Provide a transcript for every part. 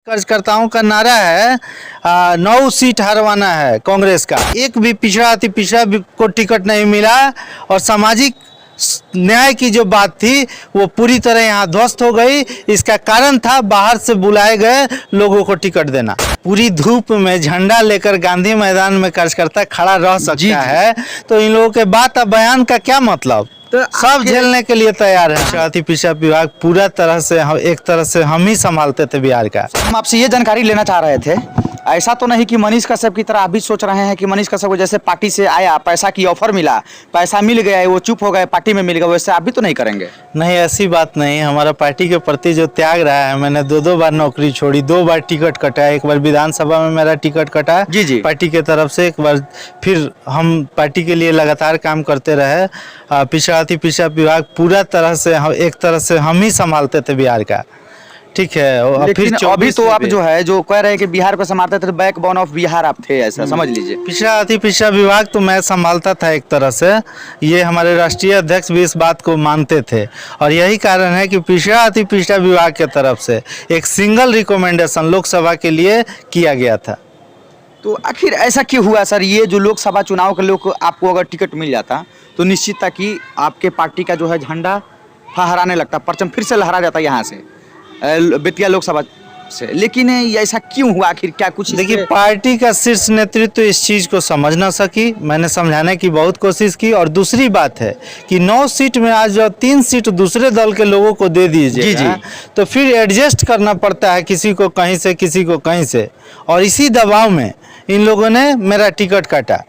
कार्यकर्ताओं का नारा है 9 सीट हरवाना है कांग्रेस का। एक भी पिछड़ा अति पिछड़ा को टिकट नहीं मिला और सामाजिक न्याय की जो बात थी वो पूरी तरह यहाँ ध्वस्त हो गई। इसका कारण था बाहर से बुलाए गए लोगों को टिकट देना। पूरी धूप में झंडा लेकर गांधी मैदान में कार्यकर्ता खड़ा रह सकता है, तो इन लोगों के बात और बयान का क्या मतलब। तो सब झेलने के लिए तैयार है। अति पिछड़ा विभाग पूरा तरह से एक तरह से हम ही संभालते थे बिहार का। हम आपसे ये जानकारी लेना चाह रहे थे, ऐसा तो नहीं कि मनीष कश्यप की तरह आप भी सोच रहे हैं कि मनीष कश्यप को जैसे पार्टी से आया, पैसा की ऑफर मिला, पैसा मिल गया, वो चुप हो गए, पार्टी में मिल गया, वैसे आप भी तो नहीं करेंगे? नहीं, ऐसी बात नहीं। हमारा पार्टी के प्रति जो त्याग रहा है, मैंने दो बार नौकरी छोड़ी, 2 बार टिकट कटा। एक बार विधानसभा में मेरा टिकट कटा जी पार्टी के तरफ से, एक बार फिर हम पार्टी के लिए लगातार काम करते रहे। पिछड़ा अति पिछड़ा विभाग पूरा तरह से एक तरह से हम ही संभालते थे बिहार का, ठीक है। लेकिन फिर अभी तो आप जो है जो कह रहे हैं कि बिहार को संभालते थे, बैकबोन ऑफ बिहार आप थे, ऐसा समझ लीजिए। पिछड़ा अति पिछड़ा विभाग तो मैं संभालता था एक तरह से, ये हमारे राष्ट्रीय अध्यक्ष भी इस बात को मानते थे और यही कारण है कि पिछड़ा अति पिछड़ा विभाग के तरफ से एक सिंगल रिकमेंडेशन लोकसभा के लिए किया गया था। तो आखिर ऐसा क्यों हुआ सर? ये जो लोकसभा चुनाव के लोग आपको अगर टिकट मिल जाता तो निश्चित था कि आपके पार्टी का जो है झंडा फहराने लगता, परचम फिर से लहरा जाता यहाँ से बेतिया लोकसभा से। लेकिन ऐसा क्यों हुआ आखिर? क्या कुछ देखिए, पार्टी का शीर्ष नेतृत्व इस चीज़ को समझ ना सकी। मैंने समझाने की बहुत कोशिश की। और दूसरी बात है कि 9 सीट में आज जो 3 सीट दूसरे दल के लोगों को दे दीजिए जी, तो फिर एडजस्ट करना पड़ता है, किसी को कहीं से किसी को कहीं से, और इसी दबाव में इन लोगों ने मेरा टिकट काटा।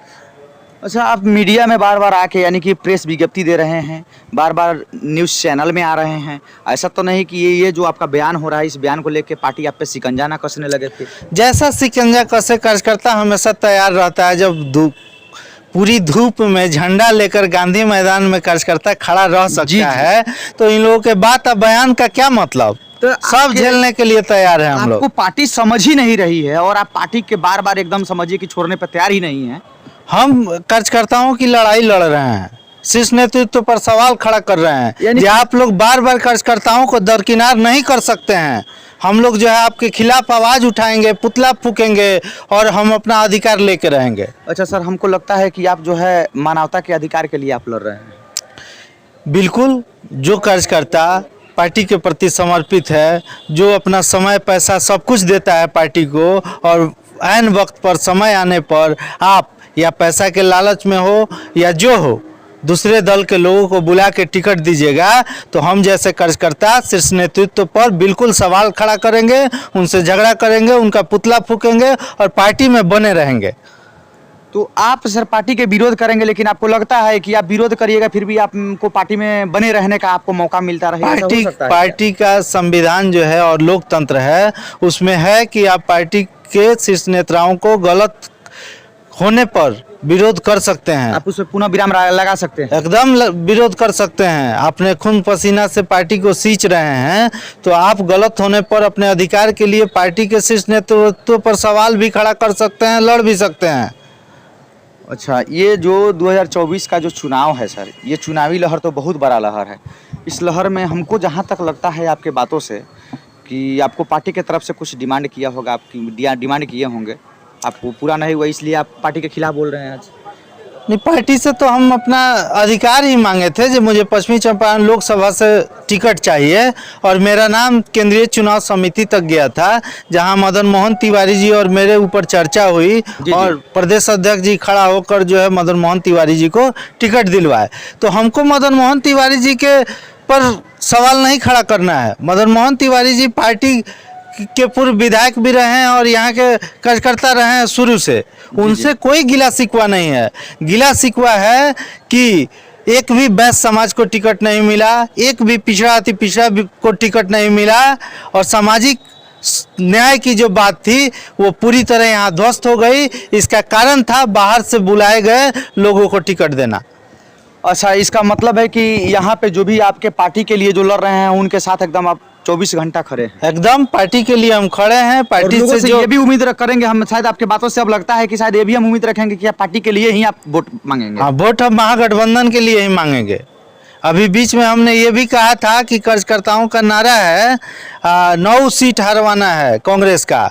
अच्छा, आप मीडिया में बार बार आके यानी कि प्रेस विज्ञप्ति दे रहे हैं, बार बार न्यूज़ चैनल में आ रहे हैं, ऐसा तो नहीं कि ये जो आपका बयान हो रहा है, इस बयान को लेके पार्टी आप पे शिकंजा ना कसने लगे? फिर जैसा शिकंजा कसे कार्यकर्ता हमेशा तैयार रहता है। जब पूरी धूप में झंडा लेकर गांधी मैदान में कार्यकर्ता खड़ा रह सकता है, तो इन लोगों के बात और बयान का क्या मतलब। तो सब झेलने के लिए तैयार है हम लोग। आपको पार्टी समझ ही नहीं रही है और आप पार्टी के बार बार एकदम समझिए कि छोड़ने पर तैयार ही नहीं है। हम कार्यकर्ताओं की लड़ाई लड़ रहे हैं, शीर्ष नेतृत्व पर सवाल खड़ा कर रहे हैं। यानी आप लोग बार बार कार्यकर्ताओं को दरकिनार नहीं कर सकते हैं। हम लोग जो है आपके खिलाफ आवाज उठाएंगे, पुतला फूकेंगे और हम अपना अधिकार लेके रहेंगे। अच्छा सर, हमको लगता है कि आप जो है मानवता के अधिकार के लिए आप लड़ रहे हैं। बिल्कुल, जो कार्यकर्ता पार्टी के प्रति समर्पित है, जो अपना समय पैसा सब कुछ देता है पार्टी को, और ऐन वक्त पर समय आने पर आप या पैसा के लालच में हो या जो हो, दूसरे दल के लोगों को बुला के टिकट दीजिएगा, तो हम जैसे कार्यकर्ता शीर्ष नेतृत्व पर बिल्कुल सवाल खड़ा करेंगे, उनसे झगड़ा करेंगे, उनका पुतला फूकेंगे और पार्टी में बने रहेंगे। तो आप सर पार्टी के विरोध करेंगे, लेकिन आपको लगता है कि आप विरोध करिएगा फिर भी आपको पार्टी में बने रहने का आपको मौका मिलता रहेगा? पार्टी का संविधान जो है और लोकतंत्र है, उसमें है कि आप पार्टी के शीर्ष नेताओं को गलत होने पर विरोध कर सकते हैं। आप उसमें पुनः विराम लगा सकते हैं? एकदम विरोध कर सकते हैं। अपने खून पसीना से पार्टी को सींच रहे हैं, तो आप गलत होने पर अपने अधिकार के लिए पार्टी के शीर्ष नेतृत्व पर सवाल भी खड़ा कर सकते हैं, लड़ भी सकते हैं। अच्छा, ये जो 2024 का जो चुनाव है सर, ये चुनावी लहर तो बहुत बड़ा लहर है। इस लहर में हमको जहाँ तक लगता है आपके बातों से कि आपको पार्टी की तरफ से कुछ डिमांड किया होगा, आपकी डिमांड किए होंगे, आपको पूरा नहीं हुआ, इसलिए आप पार्टी के खिलाफ बोल रहे हैं आज? नहीं, पार्टी से तो हम अपना अधिकार ही मांगे थे जो मुझे पश्चिमी चंपारण लोकसभा से टिकट चाहिए, और मेरा नाम केंद्रीय चुनाव समिति तक गया था, जहां मदन मोहन तिवारी जी और मेरे ऊपर चर्चा हुई और प्रदेश अध्यक्ष जी खड़ा होकर जो है मदन मोहन तिवारी जी को टिकट दिलवाए। तो हमको मदन मोहन तिवारी जी के पर सवाल नहीं खड़ा करना है। मदन मोहन तिवारी जी पार्टी के पूर्व विधायक भी रहे हैं और यहाँ के कार्यकर्ता रहे हैं शुरू से, उनसे कोई गिला शिकवा नहीं है। गिला शिकवा है कि एक भी बैस समाज को टिकट नहीं मिला, एक भी पिछड़ा अति पिछड़ा को टिकट नहीं मिला, और सामाजिक न्याय की जो बात थी वो पूरी तरह यहाँ ध्वस्त हो गई। इसका कारण था बाहर से बुलाए गए लोगों को टिकट देना। अच्छा, इसका मतलब है कि यहाँ पे जो भी आपके पार्टी के लिए जो लड़ रहे हैं उनके साथ एकदम आप 24 घंटा खड़े हैं? एकदम पार्टी के लिए हम खड़े हैं। पार्टी से जो ये भी उम्मीद करेंगे हम, शायद आपके बातों से अब लगता है कि शायद ये भी हम उम्मीद रखेंगे कि आप पार्टी के लिए ही आप वोट मांगेंगे? हाँ, वोट हम महागठबंधन के लिए ही मांगेंगे। अभी बीच में हमने ये भी कहा था कि कार्यकर्ताओं का नारा है 9 सीट हरवाना है कांग्रेस का।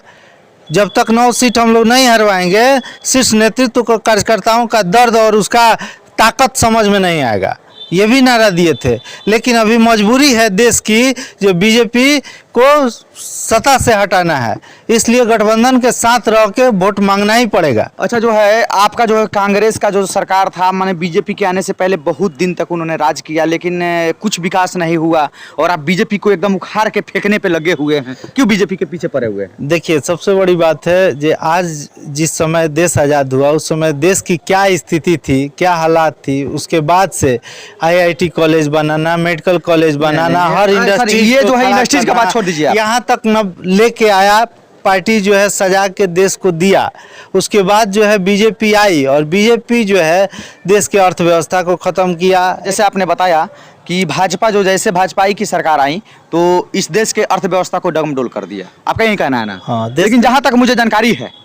जब तक 9 सीट हम लोग नहीं हरवाएंगे, शीर्ष नेतृत्व को कार्यकर्ताओं का दर्द और उसका ताकत समझ में नहीं आएगा। ये भी नारा दिए थे, लेकिन अभी मजबूरी है देश की, जो बीजेपी को सत्ता से हटाना है, इसलिए गठबंधन के साथ रह के वोट मांगना ही पड़ेगा। अच्छा, जो है आपका जो है कांग्रेस का जो सरकार था, माने बीजेपी के आने से पहले बहुत दिन तक उन्होंने राज किया, लेकिन कुछ विकास नहीं हुआ और आप बीजेपी को एकदम उखाड़ के फेंकने पे लगे हुए हैं। क्यों बीजेपी के पीछे पड़े हुए हैं? देखिए, सबसे बड़ी बात है जो आज जिस समय देश आज़ाद हुआ उस समय देश की क्या स्थिति थी, क्या हालात थी, उसके बाद से IIT कॉलेज बनाना, मेडिकल कॉलेज बनाना, हर इंडस्ट्री, ये जो है इंडस्ट्रीज का बात छोड़ दीजिए आप। यहाँ तक न लेके आया, पार्टी जो है सजा के देश को दिया। उसके बाद जो है बीजेपी आई और बीजेपी जो है देश की अर्थव्यवस्था को ख़त्म किया। जैसे आपने बताया कि भाजपा जो जैसे भाजपाई की सरकार आई तो इस देश के अर्थव्यवस्था को डगमडोल कर दिया, आपका यही कहना है ना? हाँ, लेकिन जहां तक मुझे जानकारी है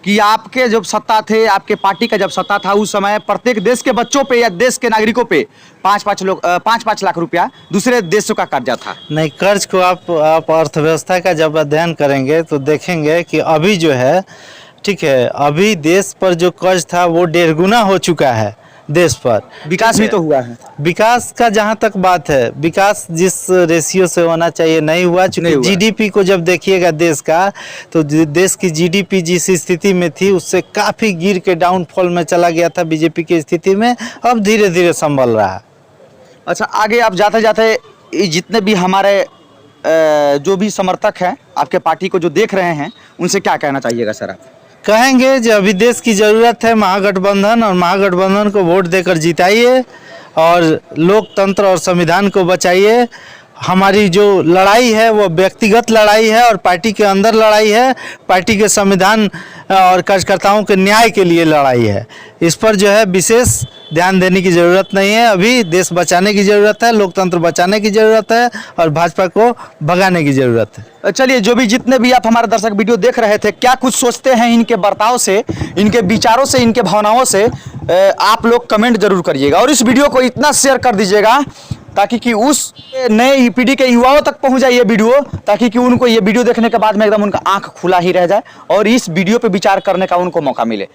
कि आपके जब सत्ता थे, आपके पार्टी का जब सत्ता था, उस समय प्रत्येक देश के बच्चों पे या देश के नागरिकों पे 5-5 लाख रुपया दूसरे देशों का कर्जा था। नहीं, कर्ज को आप अर्थव्यवस्था का जब अध्ययन करेंगे तो देखेंगे कि अभी जो है, ठीक है, अभी देश पर जो कर्ज था वो 1.5 गुना हो चुका है देश पर। विकास भी तो हुआ है। विकास का जहाँ तक बात है, विकास जिस रेशियो से होना चाहिए नहीं हुआ। चूँकि GDP को जब देखिएगा देश का, तो देश की GDP जिस स्थिति में थी उससे काफ़ी गिर के डाउनफॉल में चला गया था बीजेपी की स्थिति में। अब धीरे धीरे संभल रहा है। अच्छा, आगे आप जाते जाते जितने भी हमारे जो भी समर्थक हैं आपके पार्टी को जो देख रहे हैं, उनसे क्या कहना चाहिएगा सर आप? कहेंगे जो अभी देश की ज़रूरत है महागठबंधन, और महागठबंधन को वोट देकर जिताइए और लोकतंत्र और संविधान को बचाइए। हमारी जो लड़ाई है वो व्यक्तिगत लड़ाई है और पार्टी के अंदर लड़ाई है, पार्टी के संविधान और कार्यकर्ताओं के न्याय के लिए लड़ाई है। इस पर जो है विशेष ध्यान देने की ज़रूरत नहीं है। अभी देश बचाने की ज़रूरत है, लोकतंत्र बचाने की ज़रूरत है और भाजपा को भगाने की ज़रूरत है। चलिए, जो भी जितने भी आप हमारे दर्शक वीडियो देख रहे थे, क्या कुछ सोचते हैं इनके बर्ताव से, इनके विचारों से, इनके भावनाओं से, आप लोग कमेंट जरूर करिएगा और इस वीडियो को इतना शेयर कर दीजिएगा ताकि कि उस नए पीढ़ी के युवाओं तक पहुंच जाए ये वीडियो, ताकि कि उनको ये वीडियो देखने के बाद में एकदम उनका आंख खुला ही रह जाए और इस वीडियो पे विचार करने का उनको मौका मिले।